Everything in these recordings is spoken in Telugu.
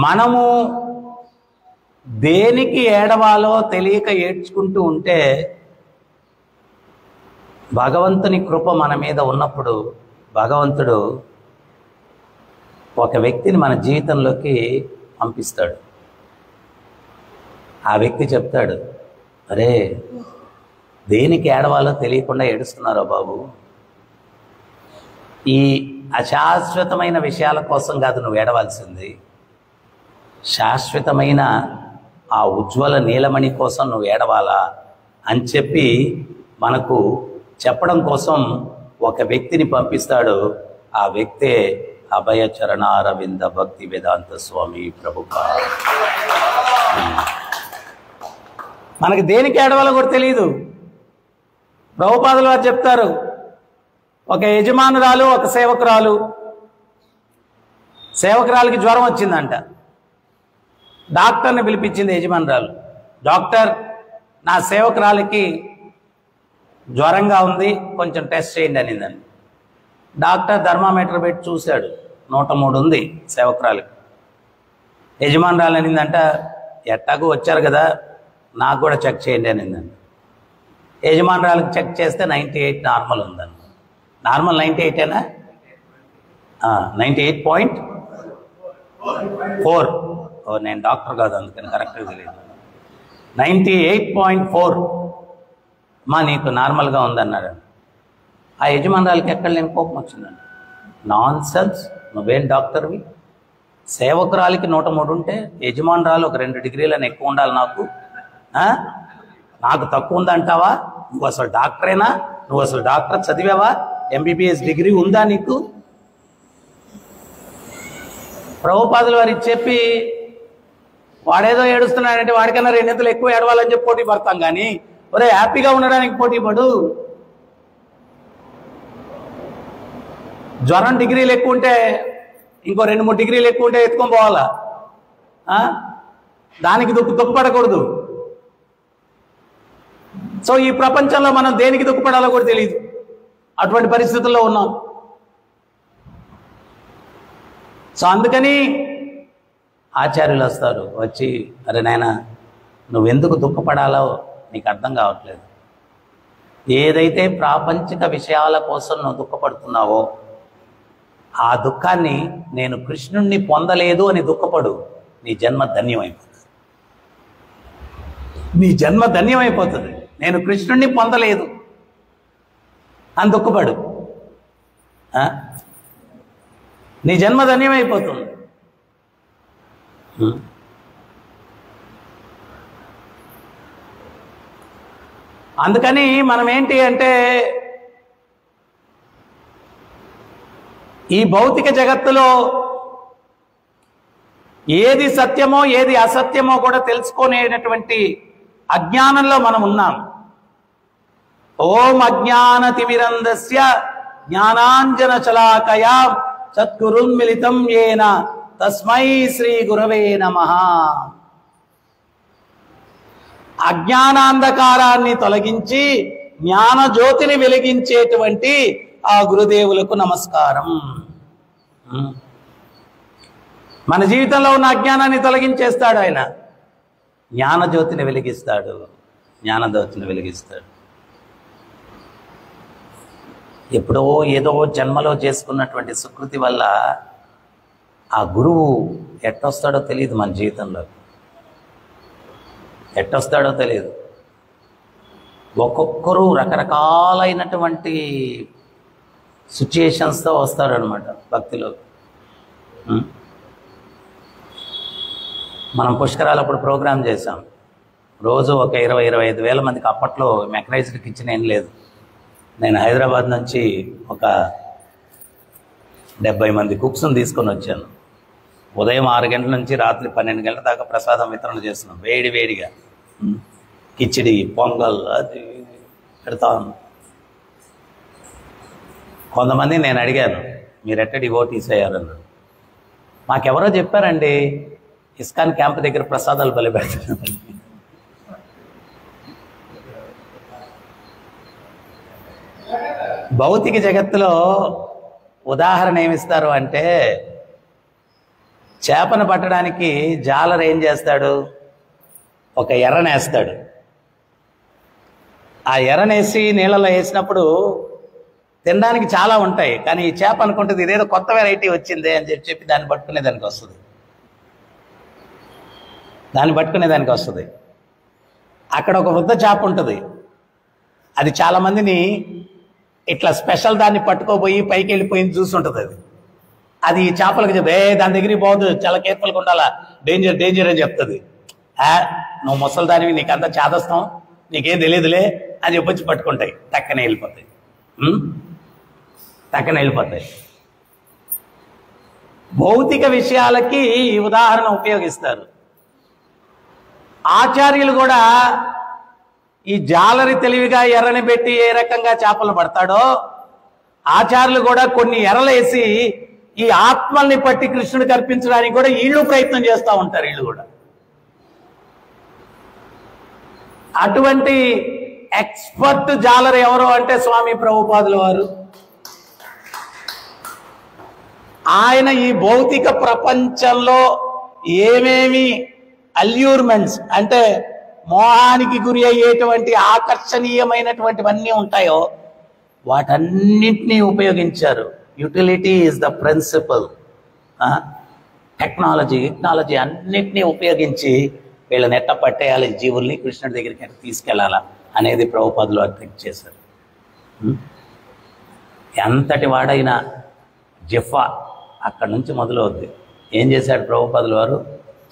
మనము దేనికి ఏడవాలో తెలియక ఏడ్చుకుంటూ ఉంటే భగవంతుని కృప మన మీద ఉన్నప్పుడు భగవంతుడు ఒక వ్యక్తిని మన జీవితంలోకి పంపిస్తాడు. ఆ వ్యక్తి చెప్తాడు, అరే దేనికి ఏడవాలో తెలియకుండా ఏడుస్తున్నారో బాబు, ఈ అశాశ్వతమైన విషయాల కోసం కాదు నువ్వు ఏడవాల్సింది, శాశ్వతమైన ఆ ఉజ్వల నీలమణి కోసం నువ్వు ఏడవాలా అని చెప్పి మనకు చెప్పడం కోసం ఒక వ్యక్తిని పంపిస్తాడు. ఆ వ్యక్తే అభయ చరణారవింద భక్తి వేదాంత స్వామి ప్రభుపాద. మనకి దేనికి ఏడవాలో కూడా తెలియదు. ప్రభుపాదులు వారు చెప్తారు, ఒక యజమానురాలు ఒక సేవకురాలికి జ్వరం వచ్చిందంట. డాక్టర్ని పిలిపించింది యజమానురాలు. డాక్టర్, నా సేవకురాలికి జ్వరంగా ఉంది, కొంచెం టెస్ట్ చేయండి అనిందండి. డాక్టర్ థర్మామీటర్ పెట్టి చూశాడు, 103 ఉంది సేవకురాలికి. యజమానురాలు అనిందంట, ఎట్టాకు వచ్చారు కదా నాకు కూడా చెక్ చేయండి అనిందండి. యజమానురాలకు చెక్ చేస్తే 98 నార్మల్ ఉందండి. నార్మల్ 98ఏనా? 98.4. నేను డాక్టర్ కాదు, అందుకని కరెక్ట్గా తెలియదు. 98.4 మా నీకు నార్మల్గా ఉందన్నాడు. ఆ యజమానురాలకి ఎక్కడ లేని కోపం వచ్చిందండి. నాన్ సెన్స్, నువ్వేం డాక్టర్వి? సేవకురాలికి 103 ఉంటే యజమానురాలు ఒక 2 డిగ్రీలను ఎక్కువ ఉండాలి నాకు తక్కువ ఉందంటావా? నువ్వు అసలు డాక్టరేనా? నువ్వు అసలు డాక్టర్ చదివావా? MBBS డిగ్రీ ఉందా నీకు? ప్రభుపాదులు వారికి చెప్పి వాడేదో ఏడుస్తున్నాడంటే వాడికన్నా 2 ఇంతలు ఎక్కువ ఏడవాలని చెప్పి పోటీ పడతాం, కానీ ఒరే హ్యాపీగా ఉండడానికి పోటీ పడు. జ్వరం డిగ్రీలు ఎక్కువ ఉంటే ఇంకో 2-3 డిగ్రీలు ఎక్కువ ఉంటే ఎత్తుకొని పోవాలా? దానికి దుఃఖపడకూడదు. సో ఈ ప్రపంచంలో మనం దేనికి దుఃఖపడాలో కూడా తెలియదు, అటువంటి పరిస్థితుల్లో ఉన్నాం. సో అందుకని ఆచార్యులు వస్తారు, వచ్చి అరే నాయనా నువ్వెందుకు దుఃఖపడాలో నీకు అర్థం కావట్లేదు. ఏదైతే ప్రాపంచిక విషయాల కోసం నువ్వు దుఃఖపడుతున్నావో ఆ దుఃఖాన్ని నేను కృష్ణుణ్ణి పొందలేదు అని దుఃఖపడు, నీ జన్మ ధన్యమైపోతుంది. నీ జన్మ ధన్యమైపోతుంది. నేను కృష్ణుణ్ణి పొందలేదు అని దుఃఖపడు, నీ జన్మ ధన్యమైపోతుంది. అందుకని మనం ఏంటి అంటే ఈ భౌతిక జగత్తులో ఏది సత్యమో ఏది అసత్యమో కూడా తెలుసుకునేటటువంటి అజ్ఞానంలో మనం ఉన్నాం. ఓం అజ్ఞానతిమిరంధస్య జ్ఞానాంజన శలాకయా చత్కురున్మిలితం యేన తస్మై శ్రీ గురవే నమః. అజ్ఞానాంధకారాన్ని తొలగించి జ్ఞానజ్యోతిని వెలిగించేటువంటి ఆ గురుదేవులకు నమస్కారం. మన జీవితంలో ఉన్న అజ్ఞానాన్ని తొలగించేస్తాడు ఆయన, జ్ఞానజ్యోతిని వెలిగిస్తాడు. ఎప్పుడో ఏదో జన్మలో చేసుకున్నటువంటి సుకృతి వల్ల ఆ గురువు ఎట్టొస్తాడో తెలియదు, మన జీవితంలో ఎట్టొస్తాడో తెలియదు. ఒక్కొక్కరు రకరకాలైనటువంటి సిచ్యుయేషన్స్తో వస్తాడు అనమాట భక్తిలో. మనం పుష్కరాలప్పుడు ప్రోగ్రాం చేశాం. రోజు ఒక 20-25 వేల మందికి, అప్పట్లో మెకనైజ్డ్ కిచెన్ ఏం లేదు. నేను హైదరాబాద్ నుంచి ఒక 70 మంది కుక్స్ని తీసుకొని వచ్చాను. ఉదయం 6 గంటల నుంచి రాత్రి 12 గంటల దాకా ప్రసాదం వితరణ చేస్తున్నాం. వేడిగా కిచిడి, పొంగల్ అది పెడతాను. కొంతమంది నేను అడిగాను, మీరు ఎట్ట డివోటీస్ అయ్యారన్నారు. మాకెవరో చెప్పారండి, ఇస్కాన్ క్యాంప్ దగ్గర ప్రసాదాలు బలి పెడుతున్నాం. భౌతిక జగత్తులో ఉదాహరణ ఏమిస్తారు అంటే, చేపను పట్టడానికి జాలర్ ఏం చేస్తాడు? ఒక ఎర్రనేస్తాడు. ఆ ఎర్రనేసి నీళ్ళలో వేసినప్పుడు తినడానికి చాలా ఉంటాయి, కానీ ఈ చేప అనుకుంటుంది ఇదేదో కొత్త వెరైటీ వచ్చింది అని చెప్పి దాన్ని పట్టుకునేదానికి వస్తుంది. అక్కడ ఒక వృద్ధ చేప ఉంటుంది. అది చాలామందిని ఇట్లా స్పెషల్ దాన్ని పట్టుకోపోయి పైకి వెళ్ళిపోయింది చూస్తుంటుంది. అది ఈ చేపలకు చెప్తే దాని దగ్గరికి పోదు, చాలా కేర్ఫుల్గా ఉండాలా, డేంజర్ డేంజర్ అని చెప్తుంది. నువ్వు ముసలి దానివి, నీకంతా చేదస్తాం, నీకేం తెలియదులే అని చెప్పొచ్చి పట్టుకుంటాయి, టక్కనే వెళ్ళిపోతాయి. భౌతిక విషయాలకి ఈ ఉదాహరణ ఉపయోగిస్తారు. ఆచార్యులు కూడా ఈ జాలరి తెలివిగా ఎర్రని పెట్టి ఏ రకంగా చేపలు పడతాడో, ఆచార్యులు కూడా కొన్ని ఎర్రలేసి ఈ ఆత్మల్ని పట్టి కృష్ణుడికి అర్పించడానికి కూడా వీళ్ళు ప్రయత్నం చేస్తూ ఉంటారు. వీళ్ళు కూడా అటువంటి ఎక్స్పర్ట్ జాలర్ ఎవరు అంటే స్వామి ప్రభుపాదుల వారు. ఆయన ఈ భౌతిక ప్రపంచంలో ఏమేమి అల్యూర్మెంట్స్ అంటే మోహానికి గురి అయ్యేటువంటి ఆకర్షణీయమైనటువంటివన్నీ ఉంటాయో వాటన్నిటినీ ఉపయోగించారు. Utility is the principle. Technology అన్నిటినీ ఉపయోగించి వీళ్ళని ఎట్ట పట్టేయాలి, జీవుల్ని కృష్ణుడి దగ్గరికి ఎట్ట తీసుకెళ్లాలా అనేది ప్రభుపాదులు అర్థం చేశారు. ఎంతటి వాడైనా జిఫా అక్కడి నుంచి మొదలవుద్ది. ఏం చేశాడు ప్రభుపాదుల వారు?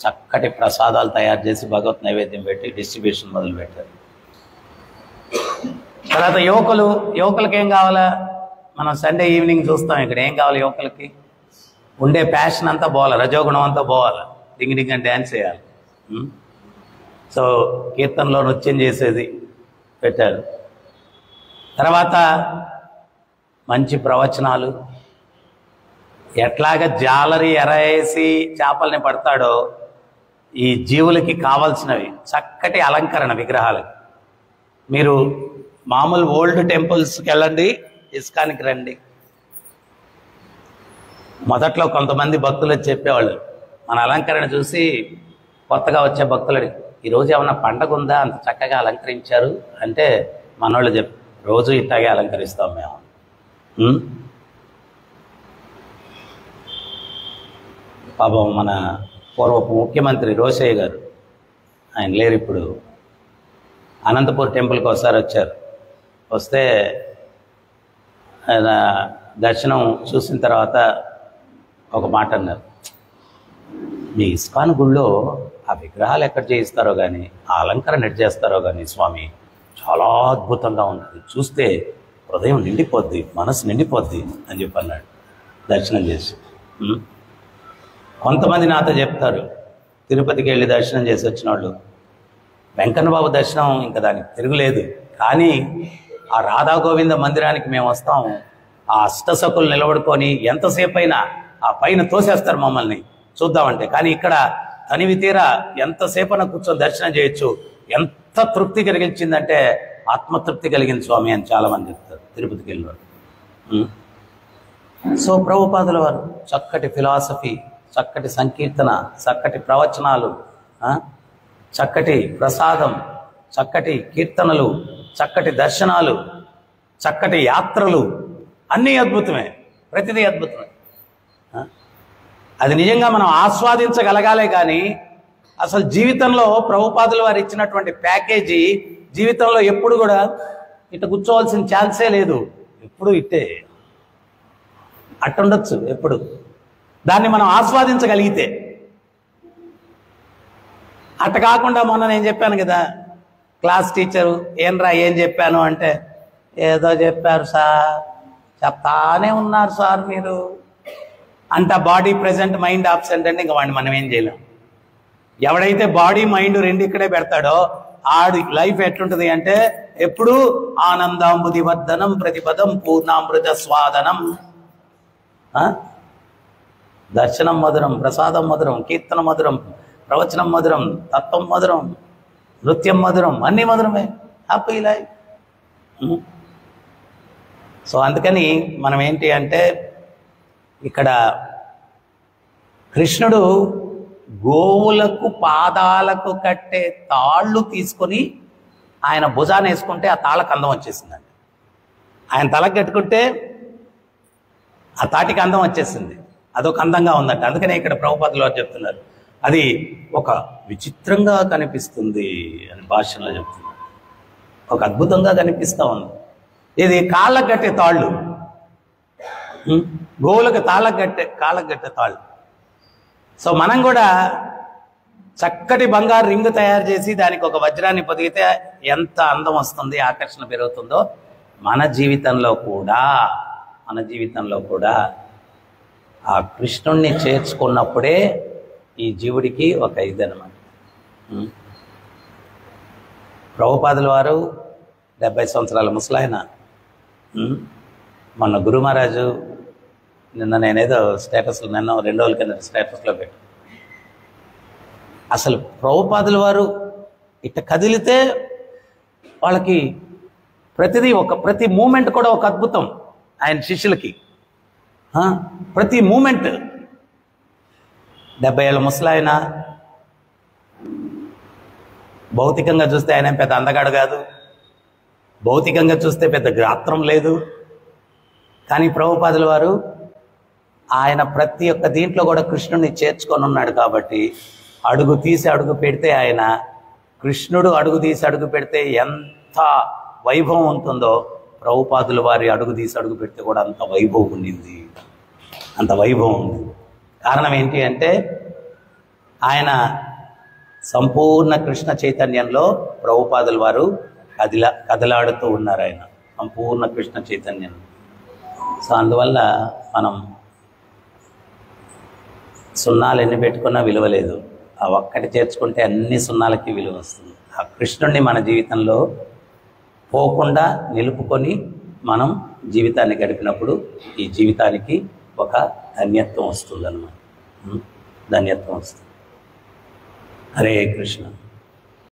చక్కటి ప్రసాదాలు తయారు చేసి భగవత్ నైవేద్యం పెట్టి డిస్ట్రిబ్యూషన్ మొదలు పెట్టారు. తర్వాత యువకులకి ఏం కావాలా? మనం సండే ఈవినింగ్ చూస్తాం. ఇక్కడ ఏం కావాలి యువకులకి? ఉండే ప్యాషన్ అంతా పోవాలి, రజోగుణం అంతా పోవాలి, డింగ్ డింగ్ అని డ్యాన్స్ చేయాలి. సో కీర్తనలో నృత్యం చేసేది పెట్టారు. తర్వాత మంచి ప్రవచనాలు, ఎట్లాగ జాలరి ఎరేసి చేపల్ని పడతాడో ఈ జీవులకి కావాల్సినవి చక్కటి అలంకరణ విగ్రహాలకి. మీరు మామూలు ఓల్డ్ టెంపుల్స్కి వెళ్ళండి, ఇస్కాన్కి రండి. మొదట్లో కొంతమంది భక్తులు చెప్పేవాళ్ళు, మన అలంకరణ చూసి కొత్తగా వచ్చే భక్తులని, ఈరోజు ఏమన్నా పండగ ఉందా అంత చక్కగా అలంకరించారు అంటే మనోళ్ళు రోజు ఇట్లాగే అలంకరిస్తాం మేము. పాపం మన పూర్వపు ముఖ్యమంత్రి రోషయ్య గారు, ఆయన లేరు ఇప్పుడు, అనంతపూర్ టెంపుల్కి ఒకసారి వచ్చారు. వస్తే ఆయన దర్శనం చూసిన తర్వాత ఒక మాట అన్నారు, మీ ఇస్కాన్ గుళ్ళో ఆ విగ్రహాలు ఎక్కడ చేయిస్తారో కానీ, ఆ అలంకరణ ఎక్కడ చేస్తారో కానీ స్వామి చాలా అద్భుతంగా ఉంటుంది, చూస్తే హృదయం నిండిపోద్ది, మనసు నిండిపోద్ది అని చెప్పి అన్నాడు దర్శనం చేసి. కొంతమంది నాతో చెప్తారు, తిరుపతికి వెళ్ళి దర్శనం చేసి వచ్చిన వాళ్ళు, వెంకన్నబాబు దర్శనం ఇంకా దానికి తిరుగులేదు, కానీ ఆ రాధా గోవింద మందిరానికి మేము వస్తాం, ఆ అష్టసకులు నిలబడుకొని ఎంతసేపు అయినా ఆ పైన తోసేస్తారు మమ్మల్ని చూద్దామంటే, కానీ ఇక్కడ తనివి తీరా ఎంతసేపైనా కూర్చొని దర్శనం చేయొచ్చు, ఎంత తృప్తి కలిగించిందంటే ఆత్మతృప్తి కలిగింది స్వామి అని చాలామంది చెప్తారు తిరుపతికి వెళ్ళినారు. సో ప్రభుపాదుల వారు చక్కటి ఫిలాసఫీ, చక్కటి సంకీర్తన, చక్కటి ప్రవచనాలు, చక్కటి ప్రసాదం, చక్కటి కీర్తనలు, చక్కటి దర్శనాలు, చక్కటి యాత్రలు, అన్నీ అద్భుతమే, ప్రతిదీ అద్భుతమే. అది నిజంగా మనం ఆస్వాదించగలగాలే కానీ అసలు జీవితంలో ప్రభుపాదుల వారు ఇచ్చినటువంటి ప్యాకేజీ జీవితంలో ఎప్పుడు కూడా ఇట్లా కూర్చోవలసిన ఛాన్సే లేదు. ఎప్పుడు ఇట్టే అట్టుండొచ్చు, ఎప్పుడు దాన్ని మనం ఆస్వాదించగలిగితే. అట్ట కాకుండా మొన్న నేను చెప్పాను కదా, క్లాస్ టీచరు ఏంట్రా ఏం చెప్పాను అంటే, ఏదో చెప్పారు సార్, చెప్తానే ఉన్నారు సార్ మీరు అంట. బాడీ ప్రెజెంట్, మైండ్ ఆబ్సెంట్ అంటే ఇంకా వాడిని మనం ఏం చేయలేం. ఎవడైతే బాడీ మైండ్ రెండు ఇక్కడే పెడతాడో ఆడి లైఫ్ ఎట్లుంటుంది అంటే ఎప్పుడు ఆనందాంబుది వర్ధనం, ప్రతిపదం పూర్ణామృత స్వాదనం. దర్శనం మధురం, ప్రసాదం మధురం, కీర్తన మధురం, ప్రవచనం మధురం, తత్వం మధురం, నృత్యం మధురం, అన్నీ మధురమే, హ్యాపీ లైఫ్. సో అందుకని మనం ఏంటి అంటే ఇక్కడ కృష్ణుడు గోవులకు పాదాలకు కట్టే తాళ్ళు తీసుకొని ఆయన భుజాన్ని వేసుకుంటే ఆ తాళ్ళకు అందం వచ్చేసిందండి. ఆయన తలకు కట్టుకుంటే ఆ తాటికి అందం వచ్చేసింది. అదొక అందంగా ఉందంట. అందుకనే ఇక్కడ ప్రభుపాదులు వారు చెప్తున్నారు, అది ఒక విచిత్రంగా కనిపిస్తుంది అని భాషలో చెప్తున్నారు. ఒక అద్భుతంగా కనిపిస్తూ ఉంది. ఇది కాళ్ళకు కట్టే తాళ్ళు, గోవులకు కాళ్ళకు కట్టే తాళ్ళు. సో మనం కూడా చక్కటి బంగారు రింగు తయారు చేసి దానికి ఒక వజ్రాన్ని పొదిగితే ఎంత అందం వస్తుంది, ఆకర్షణ పెరుగుతుందో మన జీవితంలో కూడా ఆ కృష్ణుణ్ణి చేర్చుకున్నప్పుడే ఈ జీవుడికి ఒక ఇదనమాట. ప్రభుపాదుల వారు 70 సంవత్సరాల ముసలాయన. మొన్న గురు మహారాజు నిన్న నేనేదో స్టేటస్లో 2 రోజుల కింద స్టేటస్లో పెట్టాను. అసలు ప్రభుపాదుల వారు ఇట్ట కదిలితే వాళ్ళకి ప్రతి మూమెంట్ కూడా ఒక అద్భుతం. ఆయన శిష్యులకి ప్రతి మూమెంట్. 70 ఏళ్ళ ముసలాయన, భౌతికంగా చూస్తే ఆయన పెద్ద అందగాడు కాదు, భౌతికంగా చూస్తే పెద్ద గాత్రం లేదు. కానీ ప్రభుపాదుల వారు ఆయన ప్రతి ఒక్క దీంట్లో కూడా కృష్ణుడిని చేర్చుకొని ఉన్నాడు. కాబట్టి అడుగు తీసి అడుగు పెడితే ఆయన కృష్ణుడు అడుగు తీసి అడుగు పెడితే ఎంత వైభవం ఉంటుందో ప్రభుపాదుల వారి అడుగు తీసి అడుగు పెడితే కూడా అంత వైభవం ఉండింది, అంత వైభవం ఉంది. కారణం ఏంటి అంటే ఆయన సంపూర్ణ కృష్ణ చైతన్యంలో ప్రభుపాదుల వారు కదలాడుతూ ఉన్నారు. ఆయన సంపూర్ణ కృష్ణ చైతన్యం. సో అందువల్ల మనం సున్నాలు ఎన్ని పెట్టుకున్నా విలువ లేదు. ఆ ఒక్కటి చేర్చుకుంటే అన్ని సున్నాలకి విలువ వస్తుంది. ఆ కృష్ణుడిని మన జీవితంలో పోకుండా నిలుపుకొని మనం జీవితాన్ని గడిపినప్పుడు ఈ జీవితానికి ఒక ధన్యత్వం వస్తుంది అన్నమాట. ధన్యత్వం వస్తుంది. హరే కృష్ణ.